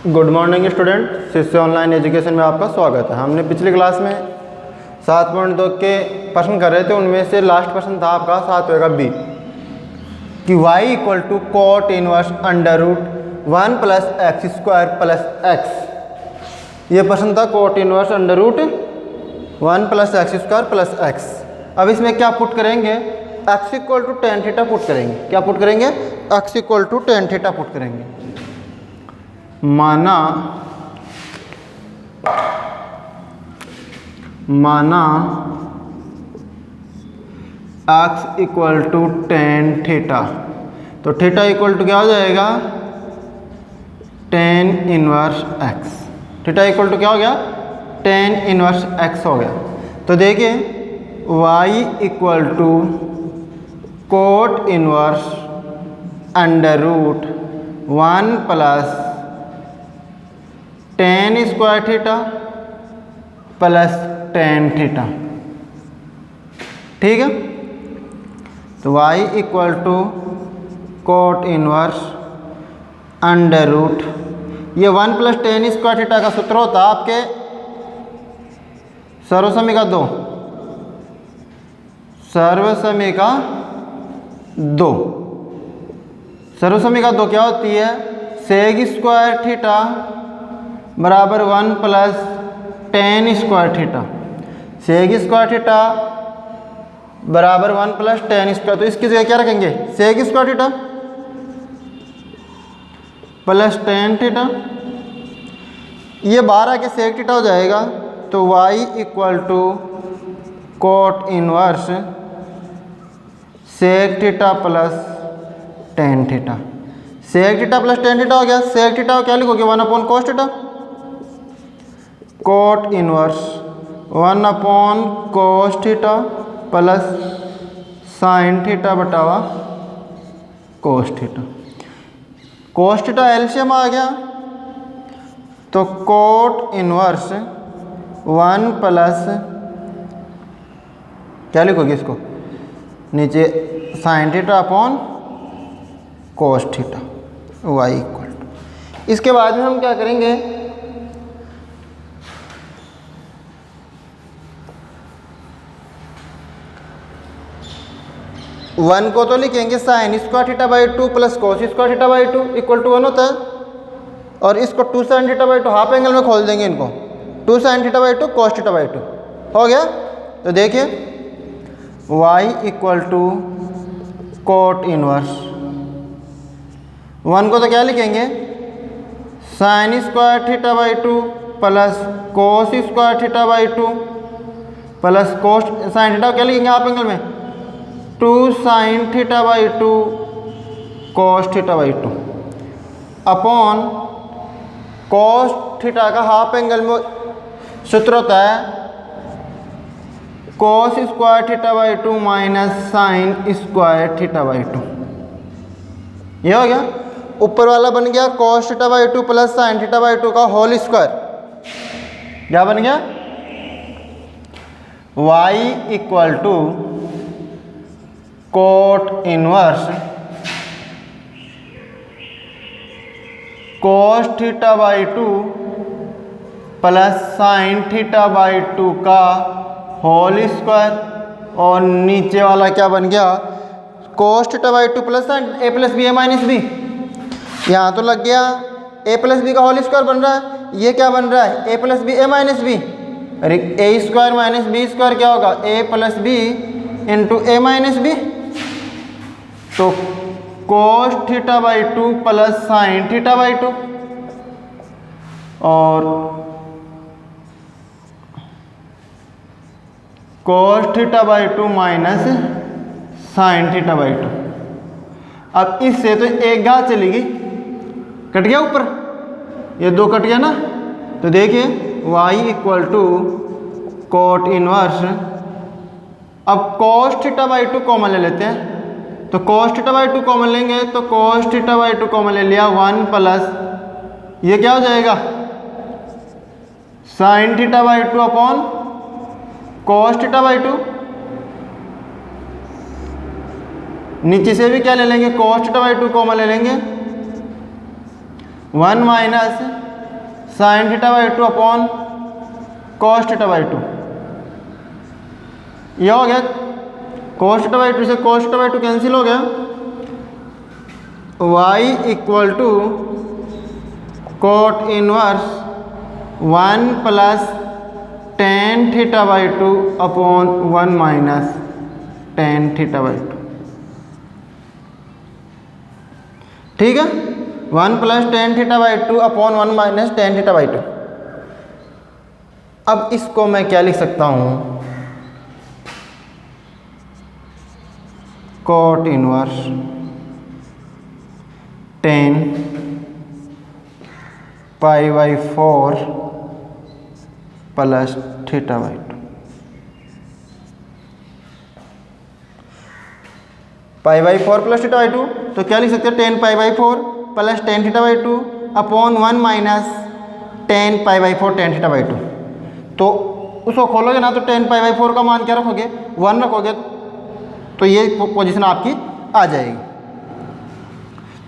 Good morning student, शिष्य online education में आपका स्वागत है। हमने पिछली क्लास में 7.2 के प्रश्न कर रहे थे, उनमें से लास्ट प्रश्न था आपका 7वें का बी कि y equal to cot inverse under root 1 plus x square plus x. ये प्रश्न था cot inverse under root 1 plus x square plus x. अब इसमें क्या पुट करेंगे, x equal to tan theta put करेंगे। क्या पुट करेंगे, x equal to tan theta put करेंगे। माना x equal to tan theta, तो थीटा इक्वल टू क्या हो जाएगा, टेन इनवर्स x। थीटा इक्वल टू क्या हो गया, टेन इनवर्स x हो गया। तो देखिए y equal to cot inverse under root 1 plus tan square theta plus tan theta. ठीक है, तो y equal to cot inverse under root, ये 1 प्लस टेन स्क्वायर थीटा का सूत्र होता है आपके सर्वसमीका 2, सर्वसमीका 2। सर्वसमीका 2 क्या होती है, सेक स्क्वायर थीटा बराबर 1 plus tan square theta. Sec square theta बराबर 1 प्लस टेन स्क्वायर, तो इसकी जगह क्या रखेंगे, sec square theta plus tan theta. ये 12 के सेक थीटा हो जाएगा, तो y equal to cot inverse sec theta plus tan theta. Sec theta plus tan theta हो गया। सेक थीटा क्या लिखोगे, 1 upon cos theta, cot inverse 1 upon cos theta plus sine theta बटावा cos theta. Cos theta LCM आ गया, तो coat inverse 1 plus क्या लिखोगे इसको, नीचे sine theta upon cos theta y equal to. इसके बाद में हम क्या करेंगे, वन को तो लिखेंगे sine square theta by 2 plus cos square theta by 2 equal to 1 होता है, और इसको 2 sine theta by 2 half angle में खोल देंगे इनको, 2 sine theta by 2 cos theta by 2 हो गया। तो देखिए y equal to cot inverse, 1 को तो क्या लिखेंगे, sine square theta by 2 plus cos square theta by 2 plus cos sine theta क्या लिखेंगे हाफ एंगल में, 2 sine theta by 2 cos theta by 2 upon cos theta का हाफ एंगल में सूत्र होता है cos square theta by 2 minus sine square theta by 2। ये हो गया, ऊपर वाला बन गया cos theta by 2 plus sine theta by 2 का होल स्क्वायर। क्या बन गया, y equal to cot inverse cos theta by 2 plus sine theta by 2 का होल स्क्वायर, और नीचे वाला क्या बन गया, cos theta by 2 plus sine A plus B A minus B. यहाँ तो लग गया ए प्लस बी का होल स्क्वायर बन रहा है, ये क्या बन रहा है, A plus B A minus B. अरे A square minus B square क्या होगा, A plus B into A minus B. तो cos theta by 2 plus sine theta by 2 और cos theta by 2 minus sign theta by 2। अब इससे तो एक घात चलेगी, कट गया ऊपर, ये 2 कट गया ना। तो देखिए y equal to cot inverse, अब कोस थीटा बाई 2 कॉमन ले लेते हैं, तो कोस थीटा बाई 2 कॉमन लेंगे, तो कोस थीटा बाई 2 कॉमन ले लिया, 1 प्लस ये क्या हो जाएगा, sign theta by 2 upon cos theta by 2। नीचे से भी क्या ले लेंगे, कोस थीटा बाई 2 कॉमन ले लेंगे, 1 minus sign theta by 2 upon cos theta by 2। यह हो गया कॉस थीटा बाई 2 से कॉस थीटा बाई 2 कैंसिल हो गया। y equal to cot inverse 1 plus tan theta by 2 upon 1 minus tan theta by 2। ठीक है, 1 plus tan theta by 2 upon 1 minus tan theta by 2। अब इसको मैं क्या लिख सकता हूँ, cot inverse tan pi by 4 plus theta by 2। Pi by 4 plus theta by 2, तो क्या लिख सकते हैं, tan pi by 4 plus tan theta by 2 upon 1 minus ten pi by 4 ten theta by 2। तो उसको खोलोगे ना तो टेन पाई बाई 4 का मान क्या रखोगे, 1 रखोगे, तो ये पोजीशन आपकी आ जाएगी।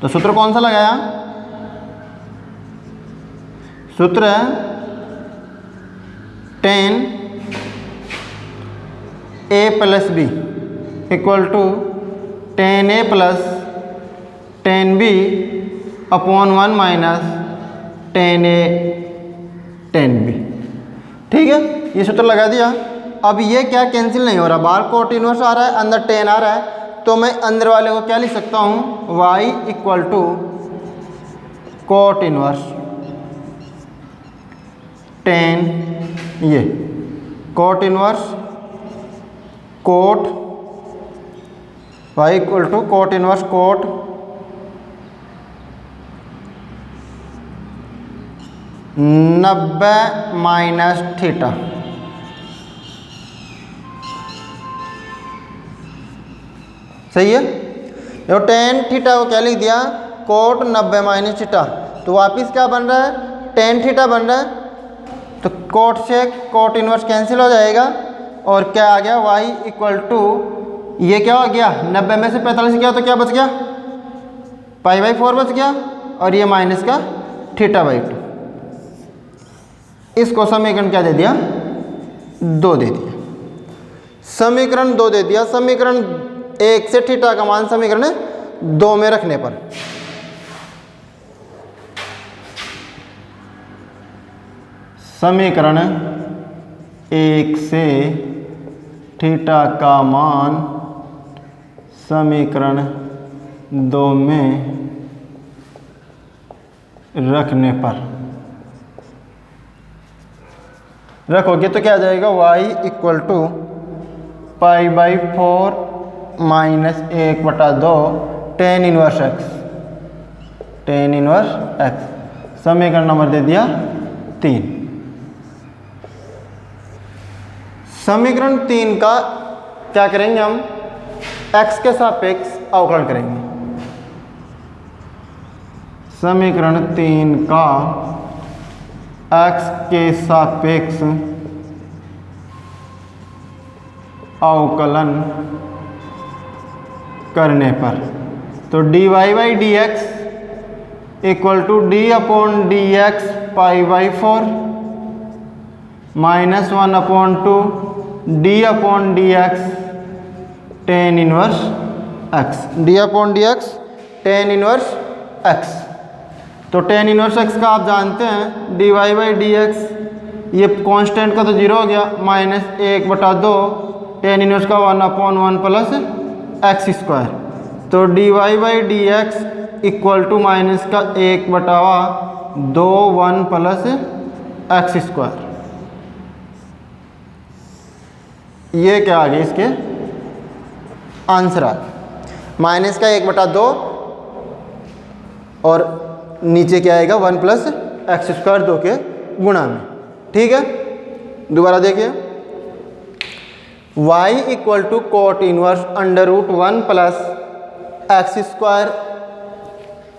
तो सूत्र कौन सा लगाया, सूत्र tan A plus B equal to tan A plus tan B upon 1 minus tan A tan B. ठीक है, ये सूत्र लगा दिया। अब ये क्या कैंसिल नहीं हो रहा, बाहर कोट इनवर्स आ रहा है, अंदर टेन आ रहा है, तो मैं अंदर वाले को क्या लिख सकता हूँ, y equal to cot inverse tan, ये cot inverse cot y equal to cot inverse cot 90 minus theta. सही है, जो टेन थीटा को क्या लिख दिया, कोट 90 माइनस थीटा, तो वापिस क्या बन रहा है, टेन थीटा बन रहा है। तो कोट से कोट इनवर्स कैंसिल हो जाएगा और क्या आ गया, y इक्वल टू, ये क्या हो गया, 90 में से 45 गया तो क्या बच गया, पाई बाई 4 बच गया, और ये माइनस का थीटा बाई 2। इसको समीकरण क्या दे दिया, 2 दे दिया, समीकरण 2 दे दिया। समीकरण 1 से थीटा का मान समीकरण 2 में रखने पर समीकरण 1 से थीटा का मान समीकरण 2 में रखने पर रखोगे तो क्या आ जाएगा, y equal to pi by 4 minus 1/2 tan inverse x, tan inverse x। समीकरण नंबर दे दिया 3। समीकरण 3 का क्या करेंगे हम, x के सापेक्ष अवकलन करेंगे। समीकरण 3 का x के सापेक्ष अवकलन करने पर, तो dy by D x equal to D upon D X pi by 4 minus 1 upon 2 D upon D X tan inverse x, D upon D X tan inverse x। तो टेन इनवर्स x का आप जानते हैं, D Y by D X, ये constant का तो 0 हो गया, माइनस 1/2 टेन इनवर्स का 1 अपॉन 1 प्लस एक्स स्क्वायर। तो D Y by D x equal to minus का 1/2 1 प्लस एक्स स्क्वायर। ये क्या आ गया, इसके आंसर आ गया, माइनस का 1/2 और नीचे क्या आएगा, 1 प्लस एक्स स्क्वायर 2 के गुणा में। ठीक है, दोबारा देखिए, y equal to cot inverse under root 1 plus x square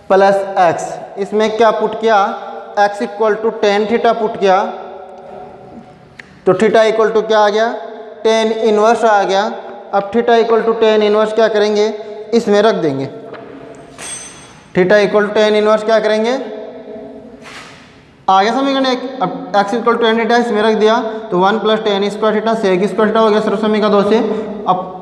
plus X. इसमें क्या पुट किया, x equal to tan theta put किया, तो थीटा इक्वल टू क्या आ गया, टेन इनवर्स आ गया। अब theta equal to tan inverse क्या करेंगे, इसमें रख देंगे। Theta equal to tan inverse क्या करेंगे, आगे समीकरण एक, अब x equal to tan theta इसमें रख दिया तो 1 plus tan square theta sec square theta हो गया सर्व समीकरण 2 से। अब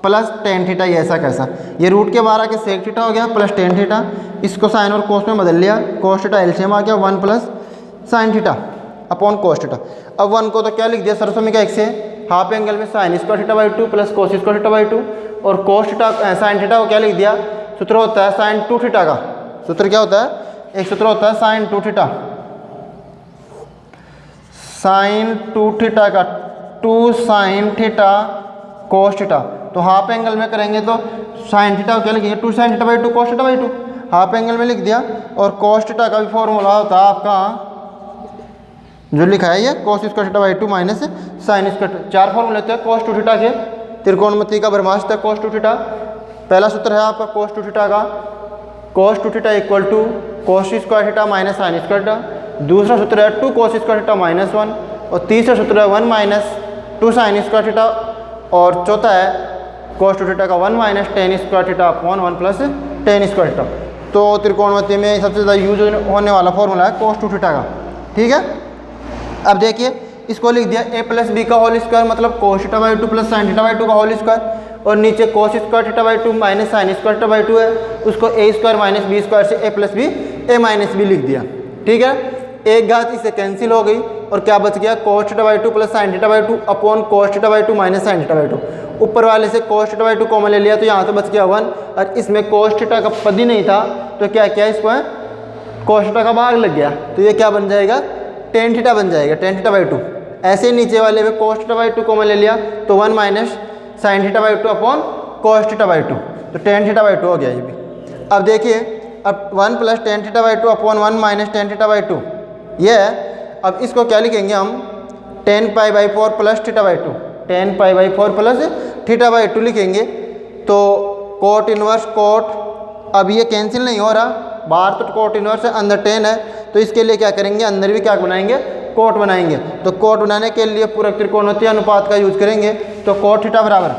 प्लस टेन थीटा, ये ऐसा कैसा, ये रूट के बाहर आके सेक थीटा हो गया प्लस टेन थीटा, इसको साइन और कोस में बदल लिया, कोस थीटा एलसीएम आ गया 1 plus sine theta upon cos theta. अब 1 को तो क्या लिख दिया सर्व समीकरण 1 से, हाफ एंगल में sign square theta by 2 plus cos square theta by 2, और कोस थीटा साइन थीटा को क्या लिख दिया, सूत्र होता है साइन 2 थीटा का, सूत्र क्या होता है, एक सूत्र होता है साइन 2 थीटा, साइन 2 थीटा का 2 साइन थीटा कोस थीटा। तो हाफ एंगल में करेंगे तो साइन थीटा को क्या लिखेंगे 2 sine theta by 2 cos theta by 2, half angle में लिख दिया। और कोस थीटा का भी फॉर्मूला होता है आपका जो लिखा है ये कोस square theta by 2 minus sine square, 4 फॉर्मूले होते हैं कोस 2 थीटा के, त्रिकोणमिति का ब्रह्मास्त्र है कोस 2 थीटा। पहला सूत्र है आपका कोस 2 थीटा का, cos 2 theta equal to cos square theta minus sine square theta, दूसरा सूत्र है 2 कोस स्क्वायर थीटा माइनस 1, और तीसरा सूत्र है 1 माइनस 2 साइन स्क्वायर थीटा, और चौथा है कोस 2 थीटा का 1 minus tan square theta upon 1 plus tan square theta. तो त्रिकोणमिति में सबसे ज़्यादा यूज होने वाला फॉर्मूला है कोस 2 थीटा का, ठीक है। अब देखिए इसको लिख दिया a प्लस बी का होल स्क्वायर मतलब cos theta by 2 plus sine theta by 2 का होल स्क्वायर, और नीचे cos square theta by 2 minus sine square theta by 2 है, उसको a square minus B square से a plus B a minus B लिख दिया, ठीक है। एक घात इससे कैंसिल हो गई और क्या बच गया cos theta by 2 plus sine theta by 2 upon cos theta by 2 minus sign theta by 2। ऊपर वाले से कोस थीटा बाई 2 कॉमन ले लिया तो यहाँ से बच गया 1, और इसमें कोस थीटा का पद ही नहीं था तो क्या किया इसको कोस थीटा का भाग लग गया, तो ये क्या बन जाएगा टेन थीटा बन जाएगा, टेन थीटा बाई 2। ऐसे ही नीचे वाले में कोस थीटा बाई 2 कॉमन ले लिया तो 1 minus sign theta by 2 upon cos theta by 2, तो टेन थीटा बाई 2 हो गया ये भी। अब देखिए अब 1 plus tan theta by 2 upon 1 minus tan theta by 2 ये है। अब इसको क्या लिखेंगे हम 10 pi by 4 plus theta by 2, 10 pi by 4 plus theta by 2 लिखेंगे तो कोट इनवर्स कोट, अब ये कैंसिल नहीं हो रहा, बाहर तो कोट इनवर्स है अंदर 10 है, तो इसके लिए क्या करेंगे अंदर भी क्या बनाएंगे कोट बनाएंगे। तो कोट बनाने के लिए पूरा त्रिकोणमितीय अनुपात का यूज करेंगे, तो कोट थीटा बराबर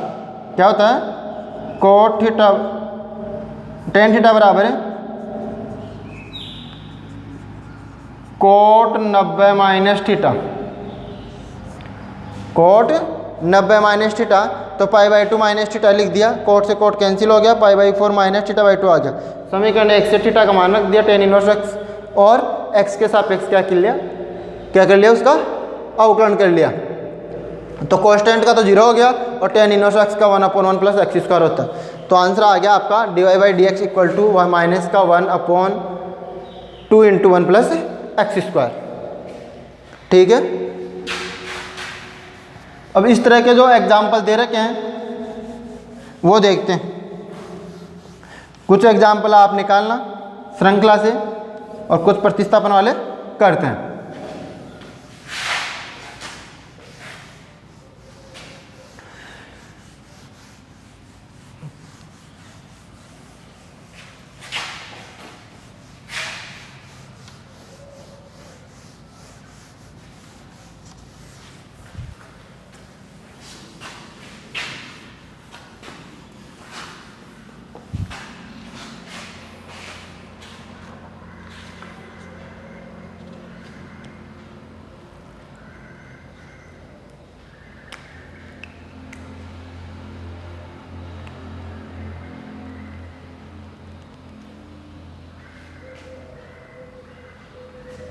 क्या होता है कोट थीटा टेन थीटा बराबर है cot 90 minus theta, cot 90 minus theta, तो पाई बाई 2 माइनस थीटा लिख दिया, कोट से कोट कैंसिल हो गया, पाई बाई 4 माइनस थीटा बाई 2 आ गया। समीकरण एक से थीटा का मान रख दिया टेन इनवर्स एक्स, और एक्स के सापेक्ष क्या कर लिया उसका अवकलन कर लिया, तो कांस्टेंट का तो 0 हो गया, और टेन इनवर्स एक्स का 1/1 प्लस एक्स स्क्वायर होता है। तो आंसर आ गया आपका dy by D x equal to minus का 1/2 इंटू 1 प्लस एक्स स्क्वायर, ठीक है। अब इस तरह के जो एग्जाम्पल दे रखे हैं वो देखते हैं, कुछ एग्जाम्पल आप निकालना श्रृंखला से और कुछ प्रतिस्थापन वाले करते हैं।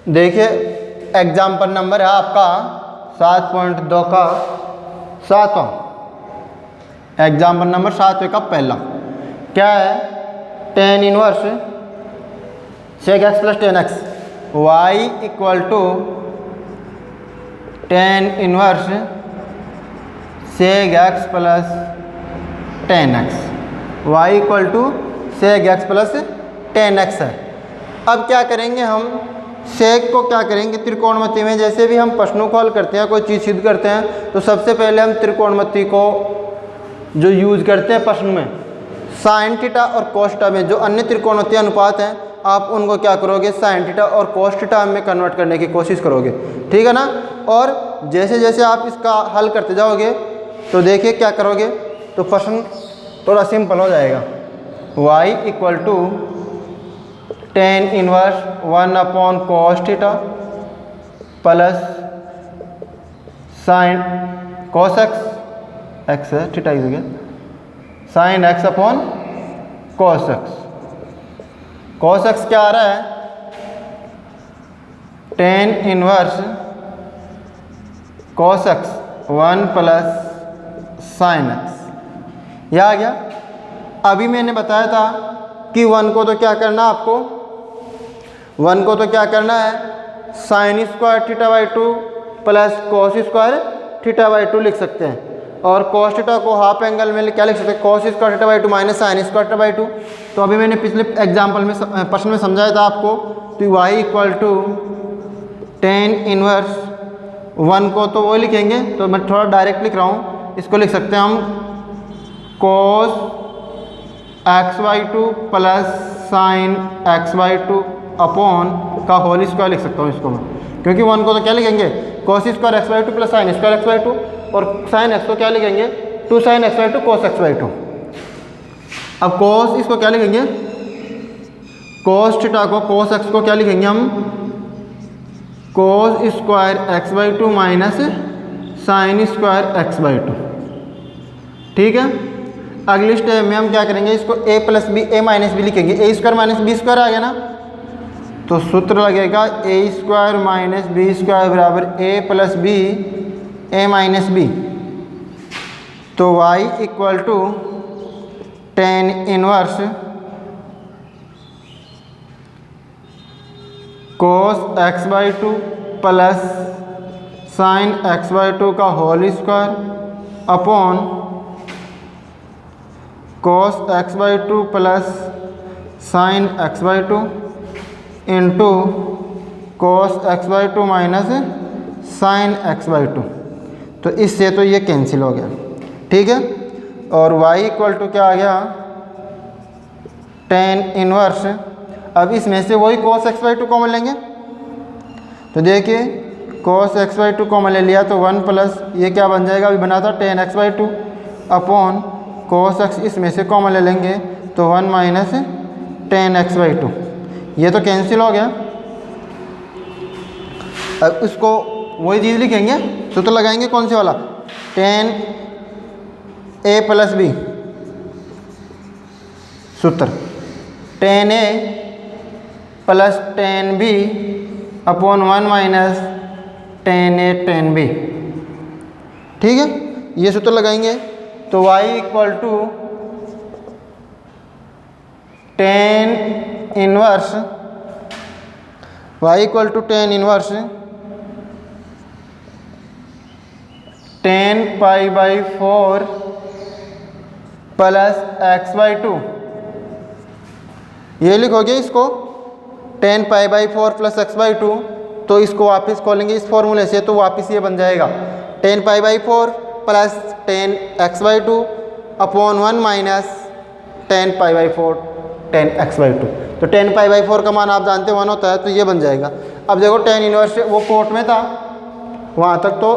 देखिए एग्जाम्पल नंबर है आपका 7.2 का 7वां, एग्जाम्पल नंबर 7वें का पहला क्या है tan inverse sec X plus tan X Y equal to tan inverse sec X plus tan X, Y equal to sec X plus tan X है। अब क्या करेंगे हम सेक को क्या करेंगे त्रिकोणमिति में, जैसे भी हम प्रश्नों को हल करते हैं कोई चीज़ सिद्ध करते हैं तो सबसे पहले हम त्रिकोणमिति को जो यूज़ करते हैं प्रश्न में साइन थीटा और कोस थीटा में जो अन्य त्रिकोणमितीय अनुपात हैं आप उनको क्या करोगे साइन थीटा और कोस थीटा में कन्वर्ट करने की कोशिश करोगे, ठीक है ना। और जैसे जैसे आप इसका हल करते जाओगे तो देखिए क्या करोगे तो प्रश्न थोड़ा सिंपल हो जाएगा। y equal to tan inverse 1/cos theta plus sine cos X है थीटा की जगह, sine X upon cos X. Cos X क्या आ रहा है, tan inverse cos X 1 plus sine X, यह आ गया। अभी मैंने बताया था कि 1 को तो क्या करना है आपको, 1 को तो क्या करना है, sign square theta by 2 plus cos square theta by 2 लिख सकते हैं। और कॉस थीटा को हाफ एंगल में क्या लिख सकते हैं, cos square theta by 2 minus sine square theta by 2। तो अभी मैंने पिछले एग्जाम्पल में प्रश्न में समझाया था आपको, तो Y equal to tan inverse 1 को तो वो लिखेंगे, तो मैं थोड़ा डायरेक्ट लिख रहा हूँ, इसको लिख सकते हैं हम cos X by 2 plus sine X by 2 upon का होल स्क्वायर लिख सकता हूँ इसको मैं, क्योंकि 1 को तो क्या लिखेंगे, cos square x by 2 plus sin square x by 2, और साइन एक्स को क्या लिखेंगे, 2 sign X by 2 cos X by 2। अब कॉस इसको क्या लिखेंगे, कॉस थीटा को कॉस एक्स को क्या लिखेंगे हम, cos square x by 2 minus sine square x by 2। ठीक है, अगली स्टेप में हम क्या करेंगे, इसको a plus B A minus B लिखेंगे, A square minus B square आ गया ना, तो सूत्र लगेगा A square minus B square बराबर A plus B A minus B. तो y equal to tan inverse cos X by 2 plus sine X by 2 का whole square upon cos X by 2 plus sine X by 2 into cos X by 2 minus sine X by 2। तो इससे तो ये cancel हो गया, ठीक है। और y इक्वल टू क्या आ गया, टेन इनवर्स, अब इसमें से वही cos x बाई 2 कॉमन लेंगे, तो देखिए cos x बाई 2 कॉमन ले लिया तो 1 प्लस ये क्या बन जाएगा, अभी बना था ten x by 2 upon cos x, इसमें से कॉमन ले लेंगे तो 1 माइनस टेन एक्स बाई 2, ये तो कैंसिल हो गया। अब इसको वही चीज़ लिखेंगे, सूत्र लगाएंगे कौन से वाला, टेन ए प्लस बी, सूत्र tan A plus tan B upon 1 minus tan A tan B. ठीक है, ये सूत्र लगाएंगे तो y equal to tan inverse, y equal to tan inverse tan pi by 4 plus x by 2, ये लिखोगे इसको tan pi by 4 plus x by 2, तो इसको वापस खोलेंगे इस फॉर्मूले से, तो वापस ये बन जाएगा ten pi by 4 plus tan x by 2 upon 1 minus ten pi by 4 ten x by 2। तो टेन पाई बाई 4 का मान आप जानते हो 1 होता है, तो ये बन जाएगा। अब देखो टेन इनवर्स वो कोट में था, वहाँ तक तो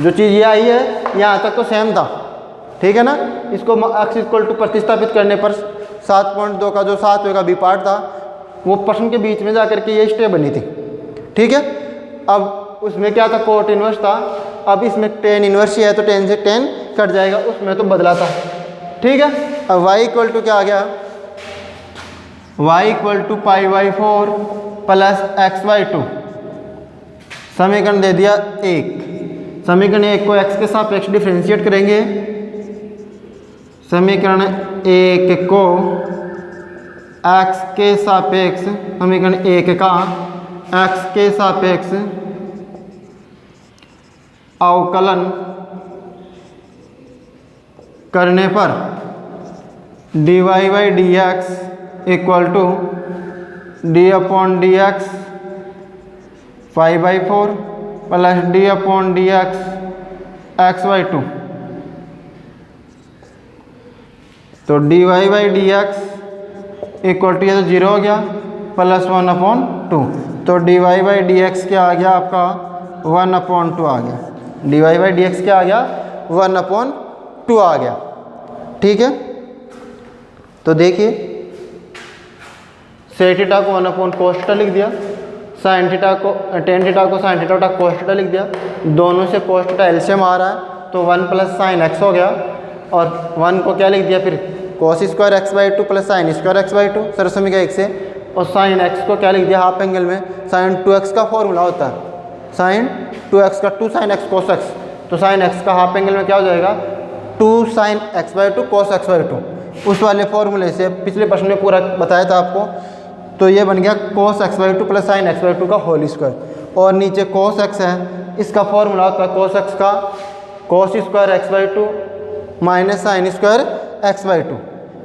जो चीज़ ये आई है यहाँ तक तो सेम था, ठीक है ना। इसको x इक्वल टू प्रतिस्थापित करने पर 7.2 का जो 7 का बी पार्ट था वो प्रश्न के बीच में जाकर के ये स्टेप बनी थी, ठीक है। अब उसमें क्या था, कोट इनवर्स था, अब इसमें टेन इनवर्स ही है तो 10 से 10 कट जाएगा, उसमें तो बदला था, ठीक है। अब y इक्वल टू क्या आ गया, y equal to pi by 4 plus x by 2, समीकरण दे दिया 1। समीकरण 1 को x के सापेक्ष डिफ्रेंशिएट करेंगे, समीकरण 1 को x के सापेक्ष, समीकरण 1 का x के सापेक्ष अवकलन करने पर dy by D x equal to D upon D X pi by 4 plus D upon D X X by 2। तो D Y by D x equal to, ये तो 0 हो गया, प्लस 1 अपॉन 2, तो D Y by D X क्या आ गया आपका 1 अपॉन 2 आ गया, D Y by D X क्या आ गया 1 अपॉन 2 आ गया, ठीक है। तो देखिए सेक थीटा को 1 अपॉन कोस थीटा लिख दिया, साइन थीटा को टेन थीटा को साइन थीटा उठा कोस थीटा लिख दिया, दोनों से कोस थीटा एलसीएम आ रहा है तो 1 प्लस साइन एक्स हो गया, और 1 को क्या लिख दिया फिर cos square x by two plus sin square x by two सरसमी का 1 से, और साइन एक्स को क्या लिख दिया हाफ एंगल में साइन 2x का फॉर्मूला होता है, साइन 2x का 2 साइन एक्स कोस एक्स, तो साइन एक्स का हाफ एंगल में क्या हो जाएगा 2 sign X by to cos x by to, उस वाले फॉर्मूले से पिछले प्रश्न में पूरा बताया था आपको। तो ये बन गया cos x by two plus sine X by to का होल स्क्वायर, और नीचे कोस एक्स है, इसका फॉर्मूला होता है कोस एक्स का cos square x by two minus sine square x by two.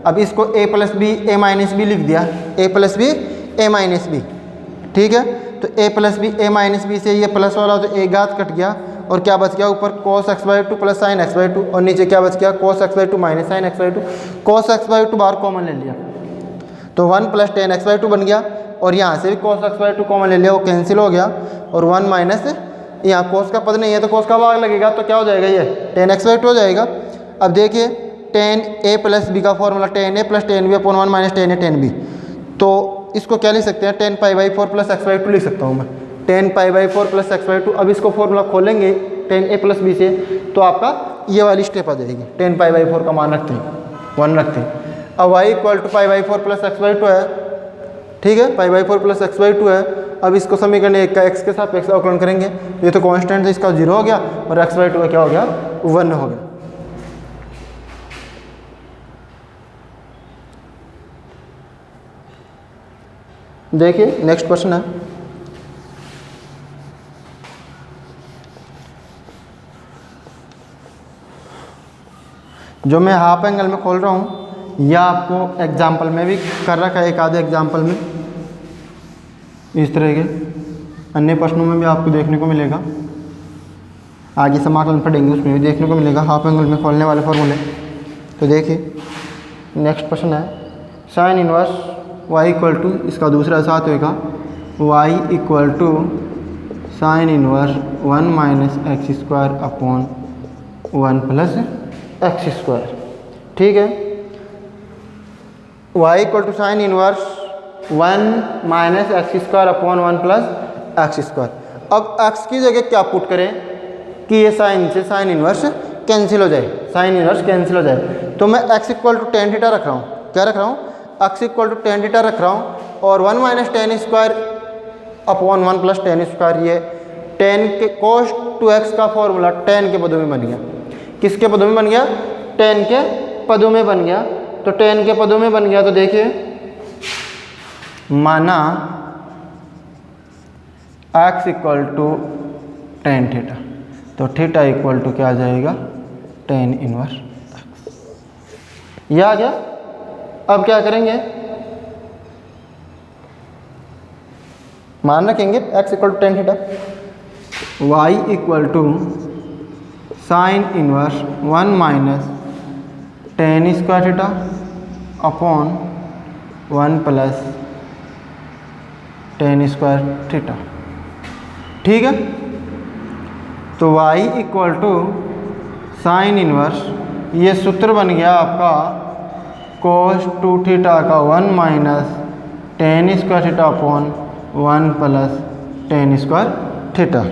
अब इसको a plus B A minus B लिख दिया, a plus B A minus B, ठीक है। तो a plus B A minus B से ये प्लस वाला तो एक घात कट गया, और क्या बच गया ऊपर cos x by two plus sine X by to, और नीचे क्या बच गया cos x by two minus sine X by to. Cos x by to बाहर कॉमन ले लिया तो 1 plus tan x by to बन गया, और यहाँ से भी cos x by two common ले लिया, वो कैंसिल हो गया, और 1 माइनस यहाँ कोस का पद नहीं है तो कोस का भाग लगेगा, तो क्या हो जाएगा ये टेन एक्स बाई टू हो जाएगा। अब देखिए टेन ए प्लस बी का formula tan A plus tan B upon 1 minus tan A tan B, तो इसको क्या लिख सकते हैं 10 pi by 4 plus x by two लिख सकता हूँ मैं, 10 pi by 4 plus x by two. अब इसको फॉर्मूला खोलेंगे 10 ए प्लस बी से, तो आपका ये वाली स्टेप आ जाएगी, 10 पाई बाई 4 का मान रखते हैं 1 रखते हैं। अब y equal to pi by 4 plus x by two है, ठीक है, pi by 4 plus x by two है। अब इसको समीकरण 1 का x के सापेक्ष अवकलन करेंगे, ये तो कांस्टेंट है, इसका 0 हो गया, और एक्स बाई टू का क्या हो गया 1 हो गया। देखिए नेक्स्ट क्वेश्चन है, जो मैं हाफ एंगल में खोल रहा हूँ, या आपको एग्जाम्पल में भी कर रखा है, एक आधे एग्जाम्पल में इस तरह के अन्य प्रश्नों में भी आपको देखने को मिलेगा, आगे समाकलन पढ़ेंगे उसमें भी देखने को मिलेगा हाफ एंगल में खोलने वाले फॉर्मूले। तो देखिए नेक्स्ट प्रश्न है, sine inverse y equal to, इसका दूसरा साथ होगा y equal to sine inverse 1 minus x square upon 1 plus x square, ठीक है। y equal to sine inverse 1 minus x square upon 1 plus x square. अब x की जगह क्या पुट करें कि ये साइन से साइन इनवर्स कैंसिल हो जाए, साइन इनवर्स कैंसिल हो जाए, तो मैं x equal to tan theta रख रहा हूँ, क्या रख रहा हूँ x equal to tan theta रख रहा हूँ, और 1 minus tan square upon 1 plus tan square, ये टेन के कोस 2x का फॉर्मूला टेन के पदों में बन गया, किसके पदों में बन गया 10 के पदों में बन गया। तो 10 के पदों में बन गया, तो देखिए माना x equal to tan theta, तो थीटा इक्वल टू क्या आ जाएगा टेन इनवर्स x, ये आ गया। अब क्या करेंगे, मान रखेंगे x equal to tan theta, y equal to sine inverse 1 minus tan square theta upon 1 plus tan square theta, ठीक है। तो y equal to sine inverse, ये सूत्र बन गया आपका कोस 2 थीटा का 1 minus tan square theta upon 1 plus tan square theta,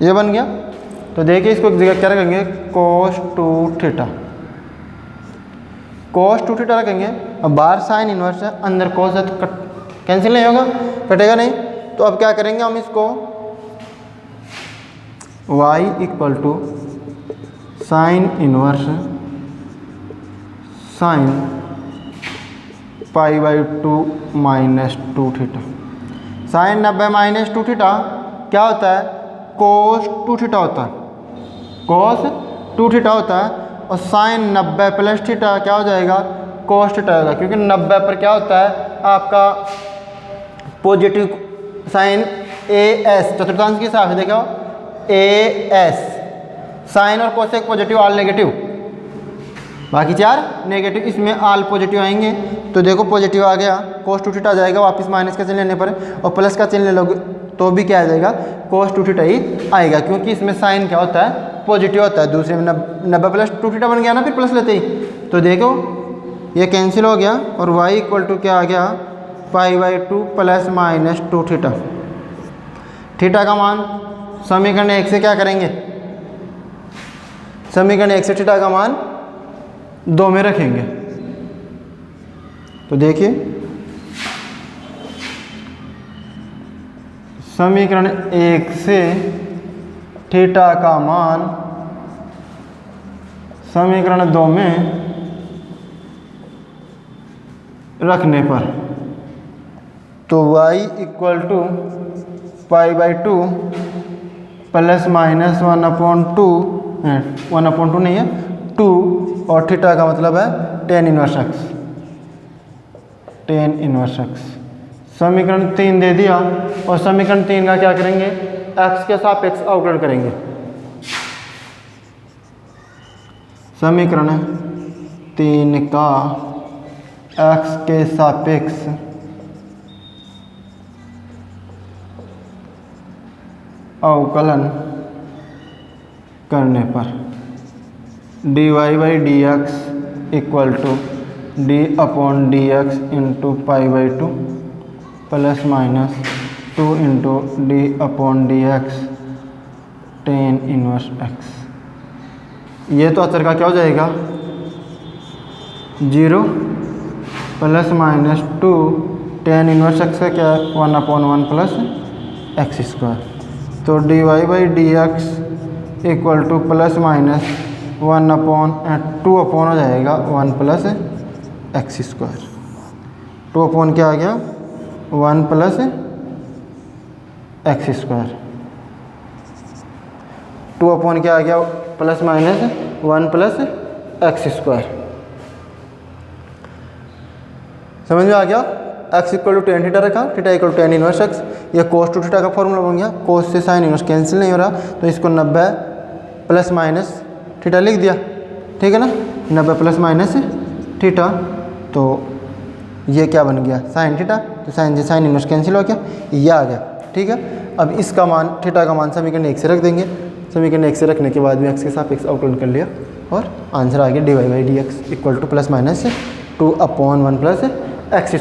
ये बन गया। तो देखिए इसको जगह क्या रखेंगे कोस 2 थीटा, कोस 2 थीटा रखेंगे। अब बाहर साइन इनवर्स है, अंदर कोस है, तो कैंसिल नहीं होगा, कटेगा नहीं। तो अब क्या करेंगे हम इसको y equal to sine inverse sine pi by 2 minus 2 थीटा, साइन 90 माइनस 2 थीटा क्या होता है कोस 2 थीटा होता है, कोस 2 थीटा होता है, और साइन 90 प्लस थीटा क्या हो जाएगा कोस थीटा होगा, क्योंकि 90 पर क्या होता है आपका पॉजिटिव साइन as, चतुर्थांश के हिसाब से देखो as, साइन और कोसेक पॉजिटिव ऑल नेगेटिव, बाकी चार नेगेटिव, इसमें ऑल पॉजिटिव आएंगे। तो देखो पॉजिटिव आ गया, कोस 2 थीटा आ जाएगा, वापस माइनस का चिन्ह लेने पर, और प्लस का चिन्ह ले लोगे तो भी क्या आ जाएगा कोस 2 थीटा ही आएगा, क्योंकि इसमें साइन क्या होता है पॉजिटिव होता है। दूसरे में 90 प्लस 2 थीटा बन गया ना, फिर प्लस लेते ही, तो देखो ये कैंसिल हो गया, और y इक्वल टू क्या आ गया पाई by 2 plus minus 2 theta, theta का मान समीकरण 1 से क्या करेंगे, समीकरण 1 से थीटा का मान 2 में रखेंगे। तो देखिए समीकरण 1 से थीटा का मान समीकरण 2 में रखने पर तो y equal to π/2 plus minus 1/2 नहीं है 2 और थीटा का मतलब है tan inverse x, tan inverse x। समीकरण 3 दे दिया और समीकरण 3 का क्या करेंगे, x के सापेक्ष अवकलन करेंगे। समीकरण 3 का x के सापेक्ष अवकलन करने पर dy/dx equal to d/dx into π/2 plus minus 2 into d/dx tan inverse x। ये तो अचर का क्या हो जाएगा 0 plus minus 2 tan inverse x का क्या 1/1 प्लस x²। तो dy/dx equal to plus minus 1/2 upon हो जाएगा 1 प्लस x²। 2 अपॉन क्या आ गया 1 प्लस x²। 2 अपॉन क्या आ गया प्लस माइनस 1 प्लस x²। समझ में आ गया। x equal to tan theta रखा, theta equal to tan inverse x। ये cos टू थीटा का फॉर्मूला बन गया, cos से sin इनवर्स कैंसिल नहीं हो रहा तो इसको 90 प्लस माइनस थीटा लिख दिया, ठीक है ना। 90 प्लस माइनस थीटा, तो ये क्या बन गया sin थीटा, तो sin से sin इनवर्स कैंसिल हो गया, ये आ गया, ठीक है। अब इसका मान थीटा का मान समीकरण 1 से रख देंगे। समीकरण 1 से रखने के बाद में x के सापेक्ष अवकलन कर लिया और आंसर आ गया dy/dx equal to plus minus 2/1 plus x²।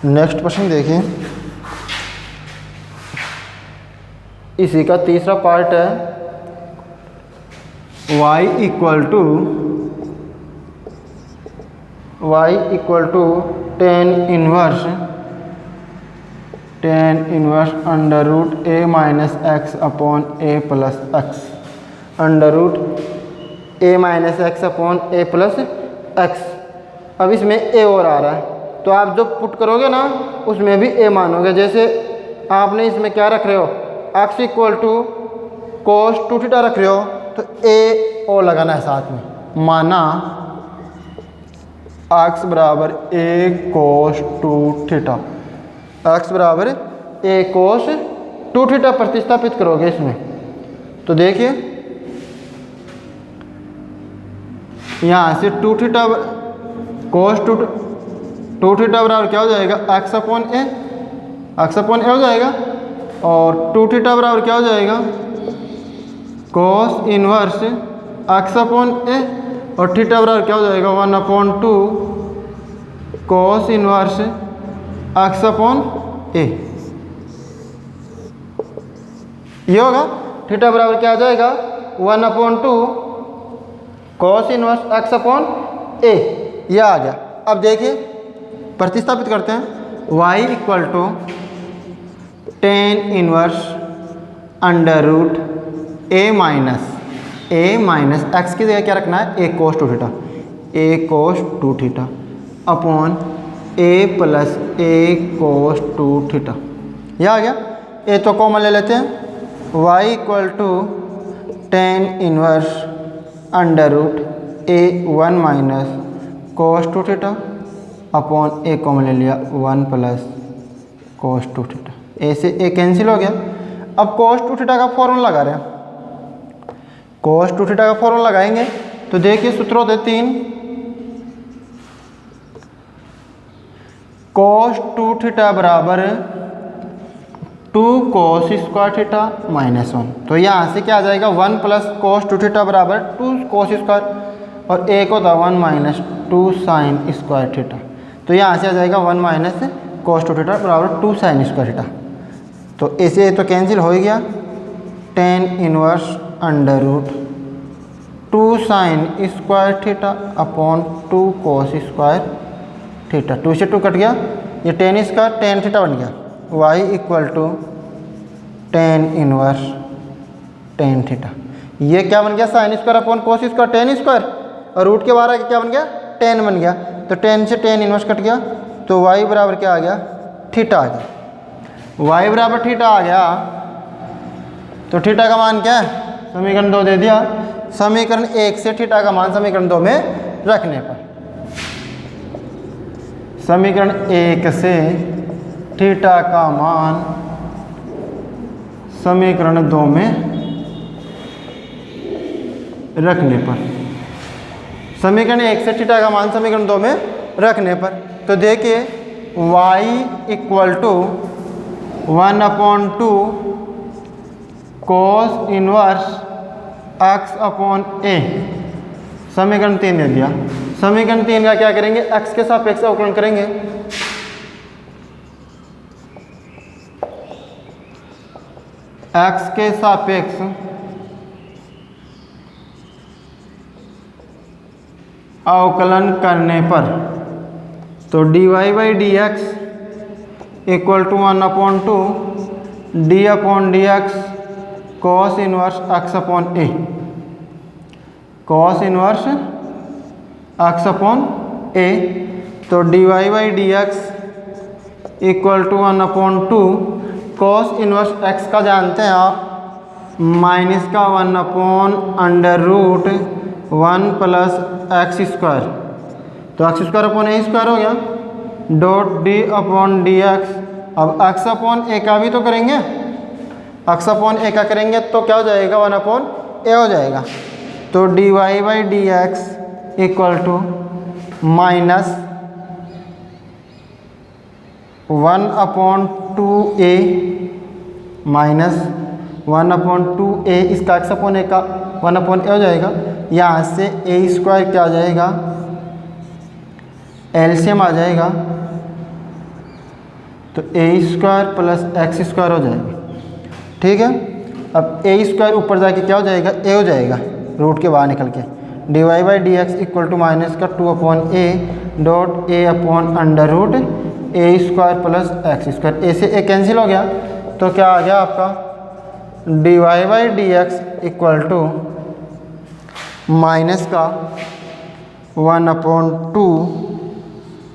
Next question देखिए, इसी का तीसरा पार्ट है y equal to tan inverse under root a minus x upon a plus x, under root a minus x upon a plus x। अब इसमें a और आ रहा है तो आप जो पुट करोगे ना उसमें भी a मानोगे। जैसे आपने इसमें क्या रख रहे हो x equal to cos 2 theta रख रहे हो तो a और लगाना है साथ में, माना x बराबर a cos 2 थीटा, x बराबर a cos 2 थीटा प्रतिस्थापित करोगे इसमें। तो देखिए यहाँ से 2 थीटा cos 2 थीटा बराबर क्या हो जाएगा x अपॉन a हो जाएगा, और 2 थीटा बराबर क्या हो जाएगा cos inverse x upon a, और थीटा बराबर क्या हो जाएगा 1/2 cos inverse x upon a। ये होगा थीटा बराबर क्या आ जाएगा 1/2 cos inverse x upon a, ये आ गया। अब देखिए प्रतिस्थापित करते हैं, y equal to tan inverse under root a minus x की जगह क्या रखना है a cos 2 theta upon a plus a cos 2 theta, यह आ गया। a तो कॉमन ले लेते हैं, y equal to tan inverse under root a 1 minus cos 2 theta upon a common ले लिया 1 प्लस cos 2 थीटा, a से a कैंसिल हो गया। अब cos 2 थीटा का फॉर्मूला लगा रहे हैं, cos 2 थीटा का फॉर्मूला लगाएंगे तो देखिए सूत्र होते 3 कोस 2 थीटा बराबर 2 कोस स्क्वायर थीटा माइनस 1। तो यहाँ से क्या आ जाएगा 1 प्लस कोस 2 थीटा बराबर 2 कोस स्क्वायर और एक होता 1 माइनस 2 साइन स्क्वायर थीटा। तो यहाँ से आ जाएगा 1 माइनस कोस 2 थीटा बराबर 2 साइन स्क्वायर थीटा। तो ऐसे तो कैंसिल हो ही गया, tan inverse under root 2 sine square theta upon 2 cos square theta. 2 से 2 कट गया, ये टेन स्क्वायर टेन थीटा बन गया, y equal to tan inverse tan theta. ये क्या बन गया sine square upon cos square tan square और रूट के बाहर आके क्या बन गया टेन बन गया। तो टेन से टेन इनवर्स कट गया, तो y बराबर क्या आ गया थीटा आ गया। y बराबर थीटा आ गया, तो थीटा का मान क्या है समीकरण 2 दे दिया। समीकरण 1 से थीटा का मान समीकरण 2 में रखने पर, समीकरण 1 से थीटा का मान समीकरण 2 में रखने पर, समीकरण 1 से थीटा का मान समीकरण 2 में रखने पर, तो देखिए y equal to 1/2 cos inverse x upon a। समीकरण 3 दे दिया। समीकरण 3 का क्या करेंगे x के सापेक्ष अवकलन करेंगे। x के सापेक्ष अवकलन करने पर, तो dy by D x equal to 1/2 d upon D x cos inverse x upon a, cos inverse x upon a। तो dy by D x equal to 1/2 cos inverse x का जानते हैं आप माइनस का 1/√1 प्लस एक्स स्क्वायर, तो x square upon a square हो गया dot d upon D x. अब एक्स अपॉन ए का भी तो करेंगे, एक्स अपॉन ए का करेंगे तो क्या हो जाएगा 1/a हो जाएगा। तो D Y by D x equal to minus 1/2a minus 1/2a, इसका एक्स अपॉन ए का 1/a हो जाएगा। यहाँ से ए स्क्वायर क्या आ जाएगा एलसीएम आ जाएगा, तो ए स्क्वायर प्लस एक्स स्क्वायर हो जाएगा। ठीक है, अब ए स्क्वायर ऊपर जाके क्या हो जाएगा ए हो जाएगा रूट के बाहर निकल के। D Y by D x equal to minus का 2/a dot A upon under root A square plus x square. A से ए कैंसिल हो गया, तो क्या आ गया आपका d Y by D x equal to minus का 1/2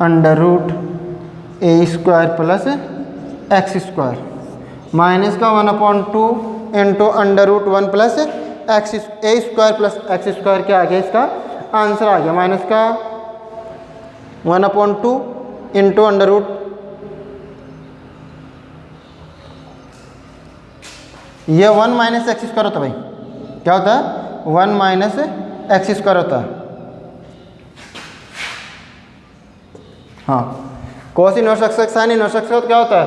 अंडर रूट ए square plus x square, minus का 1/2 into under root 1 plus x A square plus x square क्या आ गया, इसका आंसर आ गया माइनस का 1/2 इंटू अंडर रूट, ये 1 माइनस एक्स स्क्वायर होता है भाई, क्या होता है 1 माइनस एक्स स्क्वायर होता है। हाँ, कोस inverse x sine inverse x का क्या होता है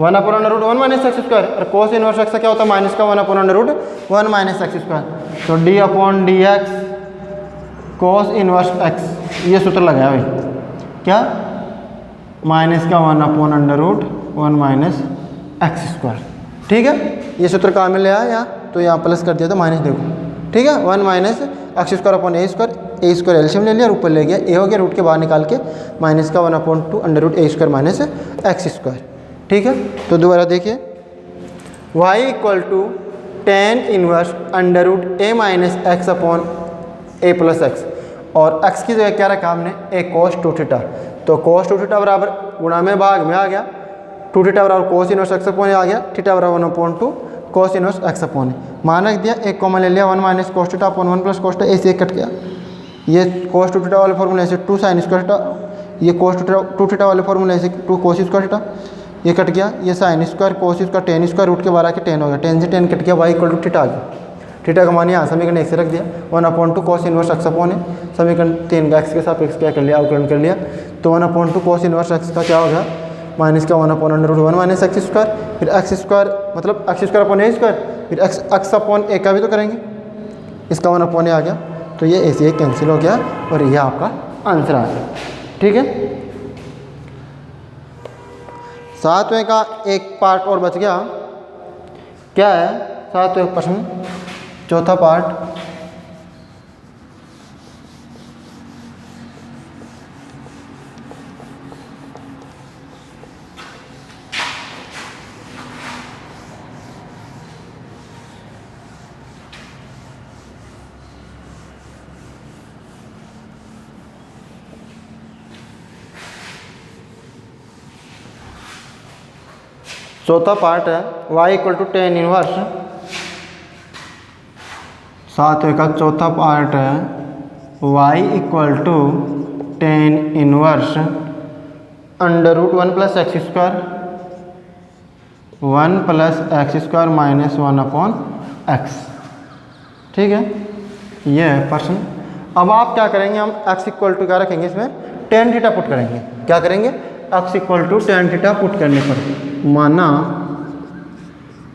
1/√1 माइनस एक्स स्क्वायर, और कोस इनवर्स एक्स का क्या होता है माइनस का 1/√1 माइनस एक्स स्क्वायर। तो डी अपॉन डी एक्स कोस इनवर्स एक्स, ये सूत्र लगाया भाई क्या माइनस का 1/√1 माइनस एक्स स्क्वायर। ठीक है, ये सूत्र कहाँ में ले आया यहाँ, तो यहाँ प्लस कर दिया तो माइनस देखो। ठीक है, 1 minus x square upon a square LCM ले लिया और ऊपर ले गया ए हो गया, रूट के बाहर निकाल के माइनस का 1/2 अंडर रूट ए स्क्वायर माइनस एक्स स्क्वायर। ठीक है, तो दोबारा देखिए y equal to tan inverse under root a minus x upon a plus x, और x की जगह क्या रखा हमने ए कोस 2 थीटा। तो कोस 2 थीटा बराबर गुणा में भाग में आ गया, 2 थीटा बराबर cos inverse x upon A आ गया, थीटा बराबर 1/2 cos inverse x upon A. मान रख दिया, एक कॉमन ले लिया 1 minus cos theta upon 1 plus cos theta, A से एक कट गया। ये कोस 2 थीटा वाले फॉर्मूले से 2 साइन स्क्वायर थीटा, ये कोस 2 थीटा वाले फॉर्मूले से 2 कोस स्क्वायर थीटा, ये कट गया, ये sine square cos square tan square root के बाहर आके 10 हो गया, 10 से 10 कट गया, y इक्वल टू थीटा आ गया। थीटा का मान यहाँ समीकरण 1 से रख दिया, 1/2 cos इनवर्स x अपॉन है, समीकरण 3 का x के सापेक्ष क्या कर लिया, अवकलन कर लिया, तो 1/2 cos इनवर्स x का क्या हो गया, माइनस का 1/√1 माइनस एक्स स्क्वायर, फिर एक्स स्क्वायर मतलब x square upon a square, फिर एक्स अपॉन ए का भी तो करेंगे, इसका 1/a आ गया, तो ये ऐसे कैंसिल हो गया और ये आपका आंसर आ गया। ठीक है, 7वें का एक पार्ट और बच गया, क्या है 7वें प्रश्न, चौथा पार्ट, चौथा पार्ट है y = tan इनवर्स, 7वें का चौथा पार्ट है y = tan inverse √1 + x square 1 + x square minus 1/x। ठीक है, ये है प्रश्न। अब आप क्या करेंगे, हम x = क्या रखेंगे, इसमें tan थीटा पुट करेंगे। क्या करेंगे, x = tan थीटा पुट करने पर माना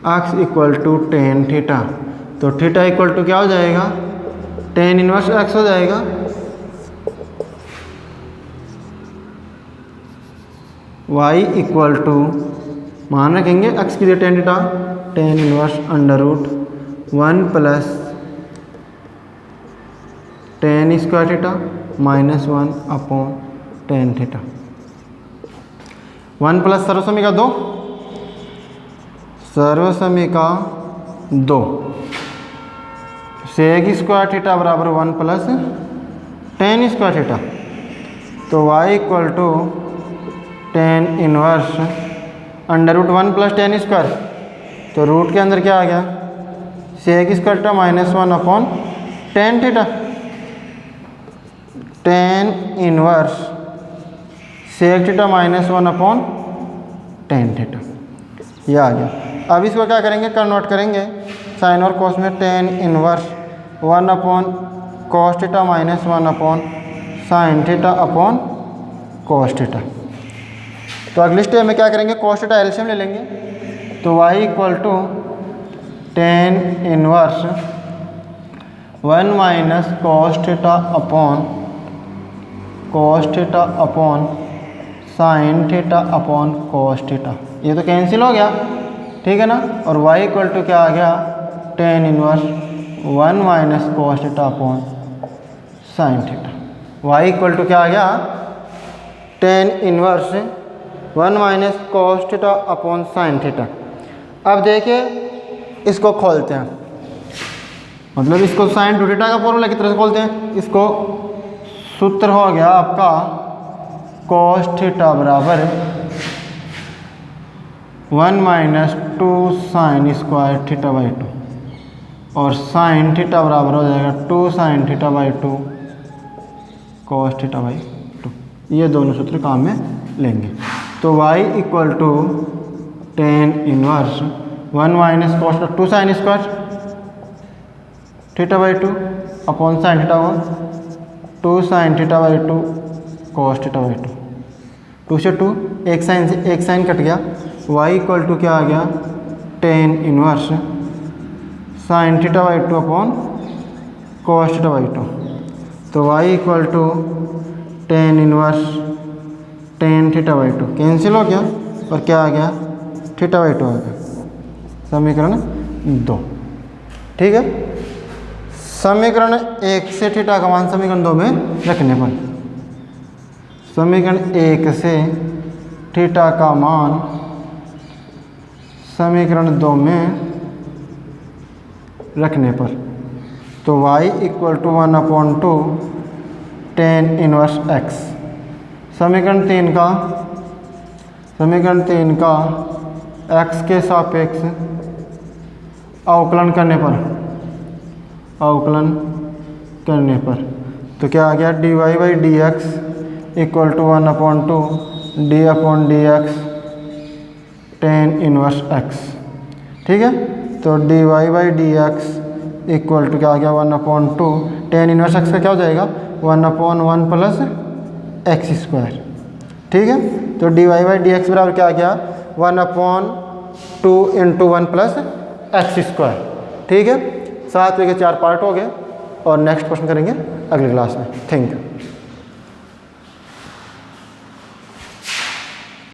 x = tan थीटा, तो थीटा = क्या हो जाएगा, tan इनवर्स x हो जाएगा, y = मान रखेंगे x की जगह tan theta, tan inverse √1 + tan square theta minus 1/tan theta, 1 + सर्वसमीका 2, सर्वसमीका 2 सेक स्क्वायर थीटा बराबर 1 + tan स्क्वायर थीटा, तो y = tan inverse √1 + tan square, तो रूट के अंदर क्या आ गया, sec square theta minus 1/tan theta, tan inverse sec theta minus 1/tan theta, ये आ गया। अब इसको क्या करेंगे, कन्वर्ट करेंगे साइन और कॉस में, tan inverse 1/cos theta minus 1/sin theta upon cos theta. तो अगली स्टेप में क्या करेंगे, cos थीटा एलसीएम ले लेंगे, तो y = tan inverse 1 - cos theta upon cos theta upon sin theta upon cos theta, ये तो कैंसिल हो गया। ठीक है ना, और y = क्या आ गया, tan inverse 1 - cos theta upon sin theta, y = क्या आ गया, tan inverse 1 - cos theta upon sin theta. अब देखिए इसको खोलते हैं, मतलब इसको sin 2 थीटा का फॉर्मूला किस तरह से खोलते हैं, इसको सूत्र हो गया आपका cos थीटा बराबर 1 - 2 sin स्क्वायर थीटा/2 और sin थीटा बराबर हो जाएगा 2 sin थीटा/2 cos थीटा/2। ये दोनों सूत्र काम में लेंगे, तो y = tan inverse 1 - cos 2 sin square थीटा/2 अपॉन sin थीटा हुआ 2 sin थीटा/2 cos थीटा/2, 2 से 2 एक साइन से एक साइन कट गया, y = क्या आ गया, tan inverse sin थीटा/2 upon cos थीटा/2, तो y = tan inverse tan थीटा/2 cancel हो गया और क्या आ गया, थीटा/2 आ गया, समीकरण 2। ठीक है, समीकरण 1 से थीटा का मान समीकरण 2 में रखने पर, समीकरण 1 से थीटा का मान समीकरण 2 में रखने पर, तो y = 1/2 tan इनवर्स x, समीकरण 3 का x के सापेक्ष अवकलन करने पर तो क्या आ गया, dy/dx = 1/2 d/dx tan inverse x। ठीक है, तो dy/dx इक्वल टू क्या आ गया 1/2 टेन इनवर्स एक्स का क्या हो जाएगा 1/1 प्लस एक्स स्क्वायर। ठीक है, तो D Y by D x बराबर क्या आ गया 1/2 इंटू 1 प्लस एक्स स्क्वायर। ठीक है, 7 के 4 पार्ट हो गए और नेक्स्ट क्वेश्चन करेंगे अगले क्लास में। Thank you.